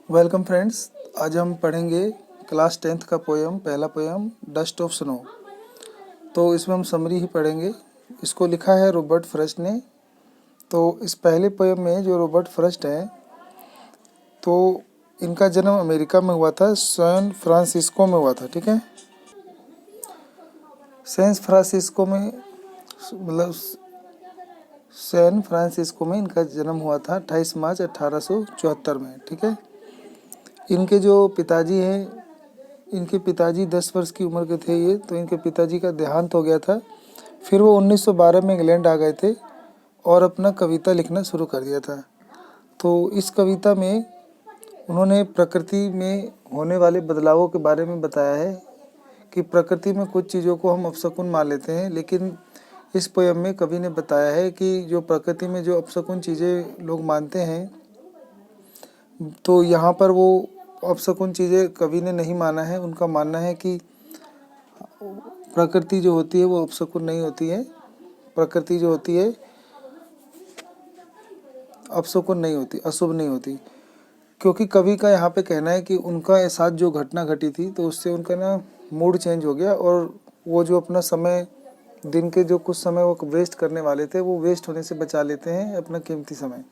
Welcome friends. आज हम पढ़ेंगे क्लास 10th का पोयम, पहला पोयम डस्ट ऑफ स्नो। तो इसमें हम समरी ही पढ़ेंगे। इसको लिखा है रॉबर्ट फ्रॉस्ट ने। तो इस पहले पोयम में जो रॉबर्ट फ्रॉस्ट हैं, तो इनका जन्म अमेरिका में हुआ था, सैन फ्रांसिस्को में हुआ था। ठीक है, सैन फ्रांसिस्को में, मतलब सैन फ्रांसिस्को में इनका जन्म हुआ था 28 मार्च 1874 में। ठीक है, इनके जो पिताजी हैं, इनके पिताजी 10 वर्ष की उम्र के थे ये, तो इनके पिताजी का देहांत हो गया था। फिर वो 1912 में इंग्लैंड आ गए थे और अपना कविता लिखना शुरू कर दिया था। तो इस कविता में उन्होंने प्रकृति में होने वाले बदलावों के बारे में बताया है कि प्रकृति में कुछ चीज़ों को हम अपशकुन मान लेते हैं, लेकिन इस पोयम में कवि ने बताया है कि जो प्रकृति में जो अपशकुन चीज़ें लोग मानते हैं, तो यहाँ पर वो अपशकुन चीज़ें कवि ने नहीं माना है। उनका मानना है कि प्रकृति जो होती है वो अपशकुन नहीं होती है। प्रकृति जो होती है अपशकुन नहीं होती, अशुभ नहीं होती। क्योंकि कवि का यहाँ पे कहना है कि उनका साथ जो घटना घटी थी, तो उससे उनका ना मूड चेंज हो गया और वो जो अपना समय, दिन के जो कुछ समय वो वेस्ट करने वाले थे, वो वेस्ट होने से बचा लेते हैं अपना कीमती समय।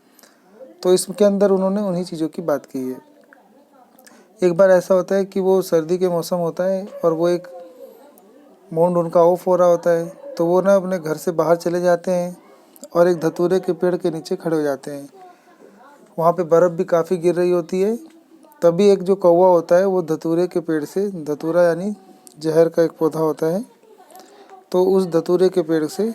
तो इसके अंदर उन्होंने उन्हीं चीज़ों की बात की है। एक बार ऐसा होता है कि वो सर्दी के मौसम होता है और वो एक मूड उनका ऑफ हो रहा होता है, तो वो ना अपने घर से बाहर चले जाते हैं और एक धतूरे के पेड़ के नीचे खड़े हो जाते हैं। वहाँ पे बर्फ़ भी काफ़ी गिर रही होती है। तभी एक जो कौवा होता है वो धतूरे के पेड़ से, धतूरा यानी जहर का एक पौधा होता है, तो उस धतूरे के पेड़ से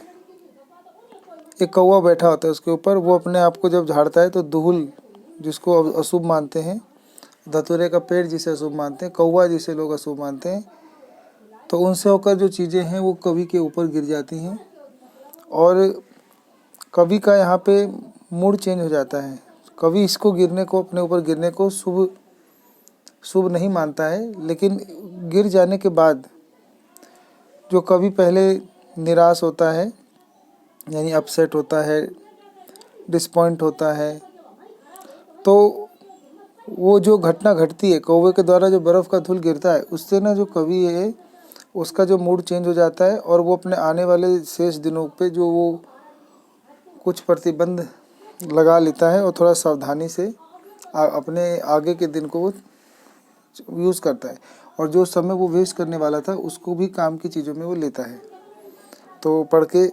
एक कौवा बैठा होता है उसके ऊपर। वो अपने आप को जब झाड़ता है तो दुहुल, जिसको अशुभ मानते हैं, धतूरे का पेड़ जिसे अशुभ मानते हैं, कौवा जिसे लोग अशुभ मानते हैं, तो उनसे होकर जो चीज़ें हैं वो कवि के ऊपर गिर जाती हैं और कवि का यहाँ पे मूड चेंज हो जाता है। कवि इसको गिरने को, अपने ऊपर गिरने को शुभ नहीं मानता है, लेकिन गिर जाने के बाद जो कवि पहले निराश होता है, यानी अपसेट होता है, डिसपॉइंट होता है, तो वो जो घटना घटती है, कौवे के द्वारा जो बर्फ़ का धूल गिरता है, उससे ना जो कवि है उसका जो मूड चेंज हो जाता है और वो अपने आने वाले शेष दिनों पे जो वो कुछ प्रतिबंध लगा लेता है और थोड़ा सावधानी से अपने आगे के दिन को वो यूज़ करता है, और जो समय वो वेस्ट करने वाला था उसको भी काम की चीज़ों में वो लेता है। तो पढ़ के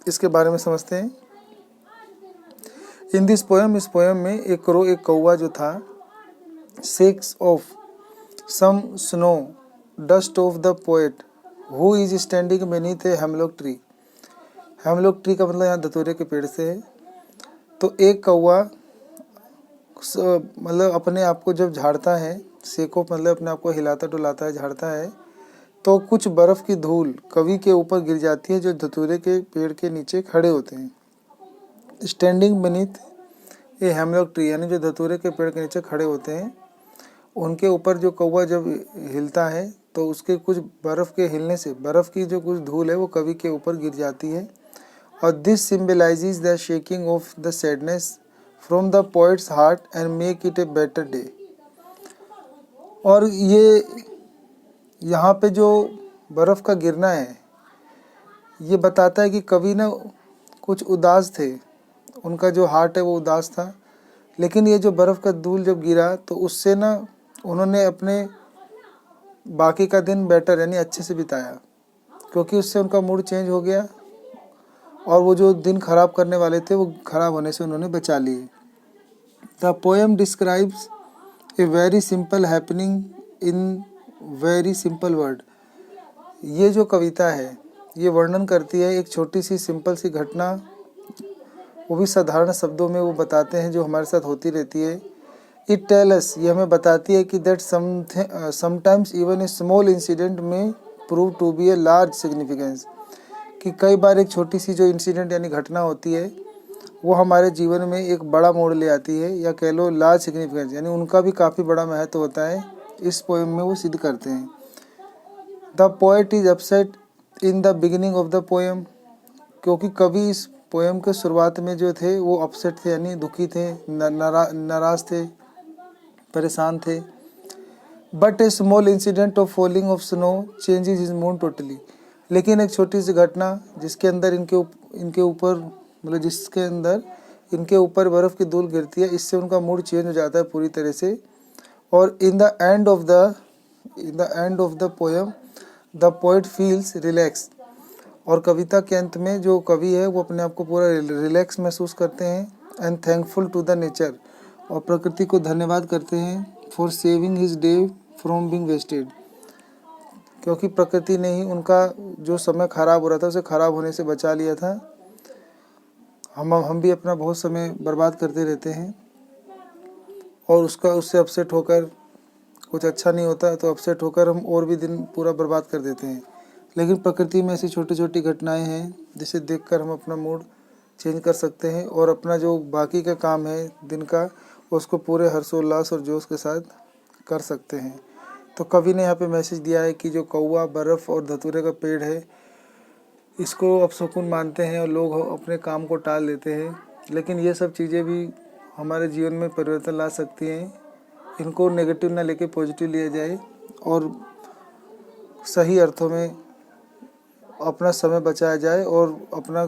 इसके बारे में समझते हैं। इन दिस पोयम, इस पोयम में एक कौवा जो था, shakes off some snow dust off the poet who is standing beneath a hemlock tree. Hemlock tree का मतलब यहाँ धतूरे के पेड़ से है। तो एक कौवा मतलब अपने आप को जब झाड़ता है, सेको मतलब अपने आप को हिलाता डुलाता है, झाड़ता है, तो कुछ बर्फ़ की धूल कवि के ऊपर गिर जाती है जो धतूरे के पेड़ के नीचे खड़े होते हैं। स्टैंडिंग beneath ए हेमलॉक ट्री, यानी जो धतूरे के पेड़ के नीचे खड़े होते हैं, उनके ऊपर जो कौवा जब हिलता है तो उसके कुछ बर्फ़ के हिलने से बर्फ़ की जो कुछ धूल है वो कवि के ऊपर गिर जाती है। और this symbolises the shaking of the sadness from the poets heart and make it a better day. और ये यहाँ पे जो बर्फ़ का गिरना है, ये बताता है कि कवि ना कुछ उदास थे, उनका जो हार्ट है वो उदास था, लेकिन ये जो बर्फ़ का धूल जब गिरा तो उससे ना उन्होंने अपने बाकी का दिन बेटर यानी अच्छे से बिताया, क्योंकि उससे उनका मूड चेंज हो गया और वो जो दिन ख़राब करने वाले थे वो ख़राब होने से उन्होंने बचा लिए। The poem describes a very simple happening in very simple word. ये जो कविता है ये वर्णन करती है एक छोटी सी सिंपल सी घटना, वो भी साधारण शब्दों में वो बताते हैं जो हमारे साथ होती रहती है। इट टेल अस, ये हमें बताती है कि that sometimes even a small incident में prove to be a large significance, कि कई बार एक छोटी सी जो इंसिडेंट यानी घटना होती है वो हमारे जीवन में एक बड़ा मोड़ ले आती है, या कह लो लार्ज सिग्निफिकेंस, यानी उनका भी काफ़ी बड़ा महत्व होता है। इस पोएम में वो सिद्ध करते हैं। The poet is upset in the beginning of the poem, क्योंकि कवि इस पोएम के शुरुआत में जो थे वो अपसेट थे, यानी दुखी थे, नाराज थे। परेशान थे। But A small incident of falling of snow changes his mood totally. लेकिन एक छोटी सी घटना जिसके अंदर इनके ऊपर मतलब जिसके अंदर इनके ऊपर बर्फ़ की धूल गिरती है, इससे उनका मूड चेंज हो जाता है पूरी तरह से। और in the end of the poem the poet feels relax. और कविता के अंत में जो कवि है वो अपने आप को पूरा रिलैक्स महसूस करते हैं। And thankful to the nature, और प्रकृति को धन्यवाद करते हैं for saving his day from being wasted, क्योंकि प्रकृति ने ही उनका जो समय खराब हो रहा था उसे खराब होने से बचा लिया था। हम भी अपना बहुत समय बर्बाद करते रहते हैं और उससे अपसेट होकर कुछ अच्छा नहीं होता तो अपसेट होकर हम और भी दिन पूरा बर्बाद कर देते हैं। लेकिन प्रकृति में ऐसी छोटी छोटी घटनाएं हैं जिसे देखकर हम अपना मूड चेंज कर सकते हैं और अपना जो बाकी का काम है दिन का उसको पूरे हर्षोल्लास और जोश के साथ कर सकते हैं। तो कवि ने यहाँ पे मैसेज दिया है कि जो कौवा, बर्फ़ और धतूरे का पेड़ है इसको अपशकुन मानते हैं और लोग अपने काम को टाल देते हैं, लेकिन ये सब चीज़ें भी हमारे जीवन में परिवर्तन ला सकती हैं। इनको नेगेटिव ना लेके पॉजिटिव लिया जाए और सही अर्थों में अपना समय बचाया जाए और अपना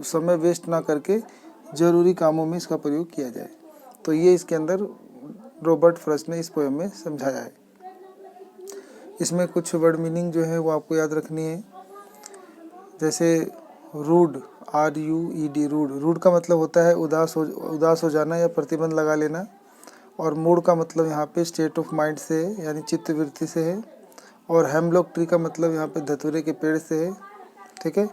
समय वेस्ट ना करके ज़रूरी कामों में इसका प्रयोग किया जाए। तो ये इसके अंदर रॉबर्ट फ्रॉस्ट ने इस पोएम में समझाया है। इसमें कुछ वर्ड मीनिंग जो है वो आपको याद रखनी है। जैसे रूड, RUED, रूड का मतलब होता है उदास हो जाना या प्रतिबंध लगा लेना। और मूड का मतलब यहाँ पे स्टेट ऑफ माइंड से है, यानी चित्तवृत्ति से है। और हेमलॉक ट्री का मतलब यहाँ पे धतूरे के पेड़ से है, ठीक है।